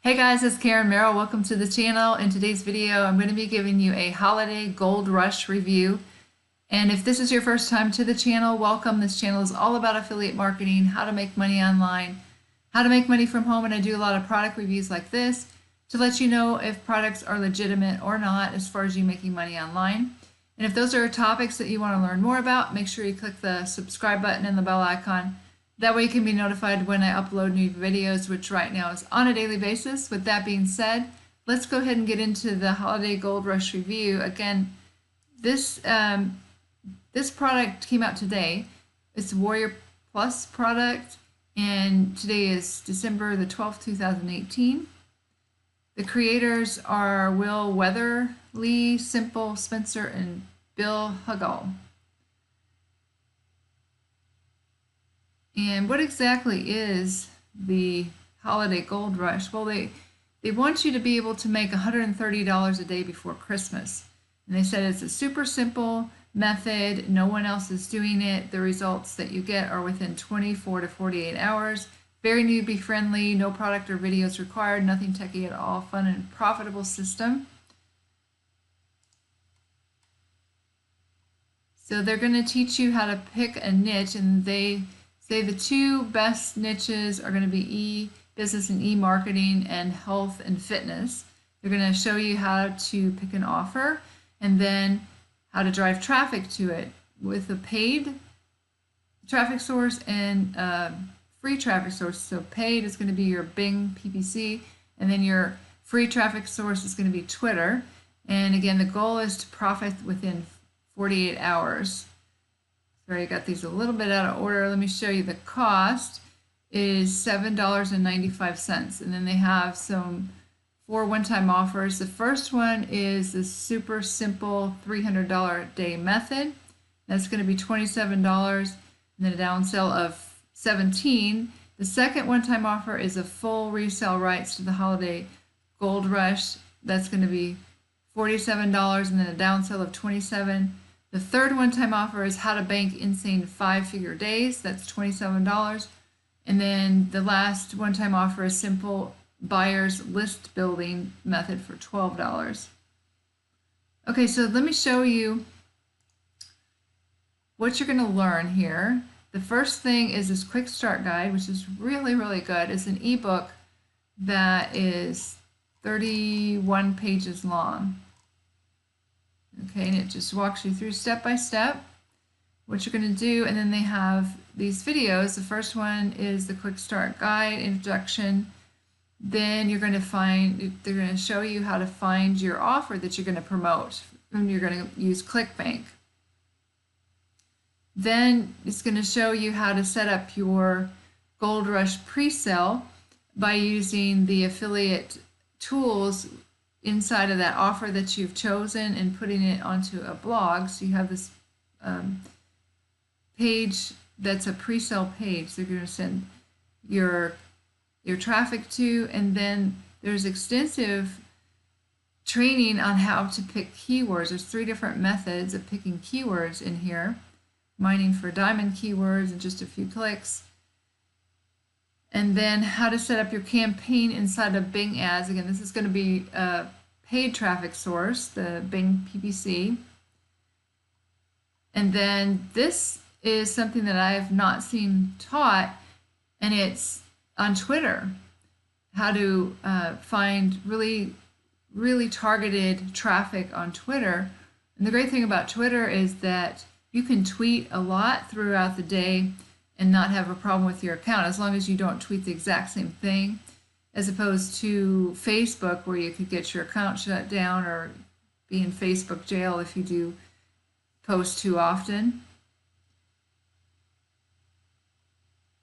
Hey guys, it's Karen Merrill. Welcome to the channel. In today's video, I'm going to be giving you a holiday gold rush review. And if this is your first time to the channel, welcome. This channel is all about affiliate marketing, how to make money online, how to make money from home, and I do a lot of product reviews like this to let you know if products are legitimate or not as far as you making money online. And if those are topics that you want to learn more about, make sure you click the subscribe button and the bell icon. That way you can be notified when I upload new videos, which right now is on a daily basis. With that being said, let's go ahead and get into the Holiday Gold Rush review. Again, this product came out today. It's a Warrior Plus product, and today is December the 12th, 2018. The creators are Will Weatherly, Simple Spencer, and Bill Hugall. And what exactly is the Holiday Gold Rush? Well, they want you to be able to make $130 a day before Christmas. And they said it's a super simple method. No one else is doing it. The results that you get are within 24 to 48 hours. Very newbie friendly, no product or videos required, nothing techy at all, fun and profitable system. So they're going to teach you how to pick a niche, and they say the two best niches are going to be e-business and e-marketing and health and fitness. They're going to show you how to pick an offer and then how to drive traffic to it with a paid traffic source and free traffic source. So paid is going to be your Bing PPC, and then your free traffic source is going to be Twitter. And again, the goal is to profit within 48 hours. Sorry, I got these a little bit out of order. Let me show you the cost is $7.95. And then they have some 4 one-time offers. The first one is the super simple $300 a day method. That's going to be $27, and then a downsell of $17. The second one-time offer is a full resale rights to the Holiday Gold Rush. That's going to be $47, and then a downsell of $27. The third one-time offer is how to bank insane 5-figure days. That's $27. And then the last one-time offer is simple buyer's list building method for $12. Okay, so let me show you what you're going to learn here. The first thing is this quick start guide, which is really, really good. It's an ebook that is 31 pages long. Okay, and it just walks you through step by step what you're going to do, and then they have these videos. The first one is the quick start guide introduction. Then you're going to they're going to show you how to find your offer that you're going to promote, and you're going to use ClickBank. Then it's going to show you how to set up your Gold Rush pre-sale by using the affiliate tools inside of that offer that you've chosen and putting it onto a blog. So you have this page that's a pre-sale page. So you're going to send your traffic to, and then there's extensive training on how to pick keywords. There's 3 different methods of picking keywords in here. Mining for diamond keywords in just a few clicks. And then how to set up your campaign inside of Bing ads. Again, this is going to be a paid traffic source, the Bing PPC. And then this is something that I have not seen taught, and it's on Twitter. How to find really, really targeted traffic on Twitter. And the great thing about Twitter is that you can tweet a lot throughout the day and not have a problem with your account, as long as you don't tweet the exact same thing, as opposed to Facebook, where you could get your account shut down or be in Facebook jail if you do post too often.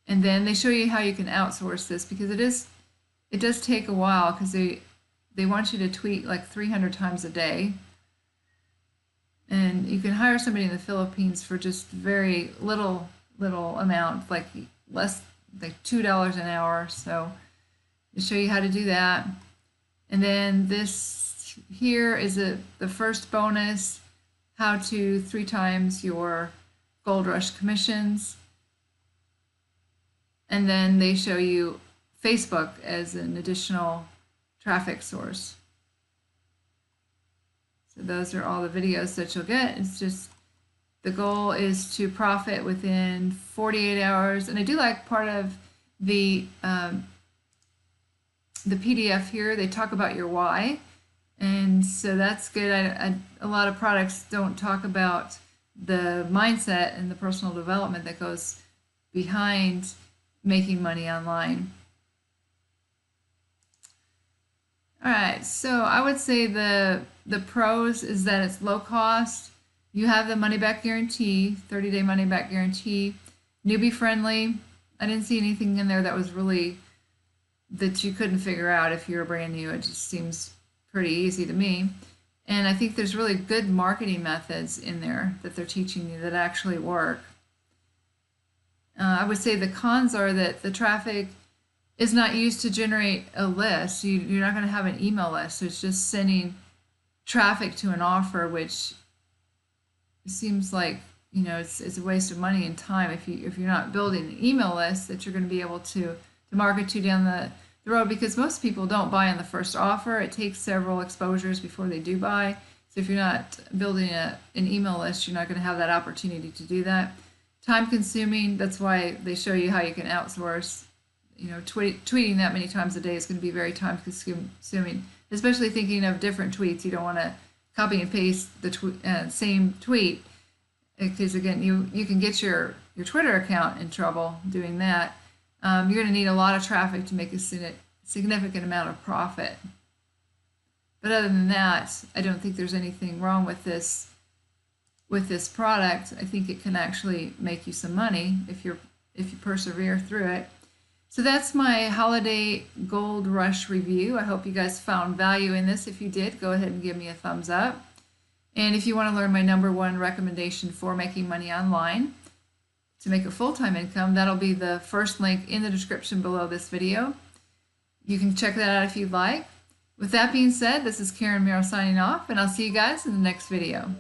And then they show you how you can outsource this, because it does take a while, because they want you to tweet like 300 times a day. And you can hire somebody in the Philippines for just very little amount, like $2 an hour. So to show you how to do that. And then this here is the first bonus, how to 3 times your Gold Rush commissions. And then they show you Facebook as an additional traffic source. So those are all the videos that you'll get. It's just the goal is to profit within 48 hours. And I do like part of the PDF here. They talk about your why. And so that's good. A lot of products don't talk about the mindset and the personal development that goes behind making money online. All right, so I would say the pros is that it's low cost. You have the money back guarantee, 30-day money back guarantee, newbie friendly. I didn't see anything in there that was really that you couldn't figure out if you're brand new. It just seems pretty easy to me. And I think there's really good marketing methods in there that they're teaching you that actually work. I would say the cons are that the traffic is not used to generate a list. You're not going to have an email list. So it's just sending traffic to an offer, which seems like, you know, it's a waste of money and time if you're not building an email list that you're going to be able to market to down the road, because most people don't buy on the first offer. It takes several exposures before they do buy. So if you're not building an email list, you're not going to have that opportunity to do that. Time consuming, that's why they show you how you can outsource. You know, tweeting that many times a day is going to be very time consuming, especially thinking of different tweets. You don't want to copy and paste the same tweet, because again, you can get your Twitter account in trouble doing that. You're going to need a lot of traffic to make a significant amount of profit. But other than that, I don't think there's anything wrong with this product. I think it can actually make you some money if you persevere through it. So that's my holiday gold rush review. I hope you guys found value in this. If you did, go ahead and give me a thumbs up. And if you want to learn my #1 recommendation for making money online to make a full-time income, that'll be the first link in the description below this video. You can check that out if you'd like. With that being said, this is Karen Merrill signing off, and I'll see you guys in the next video.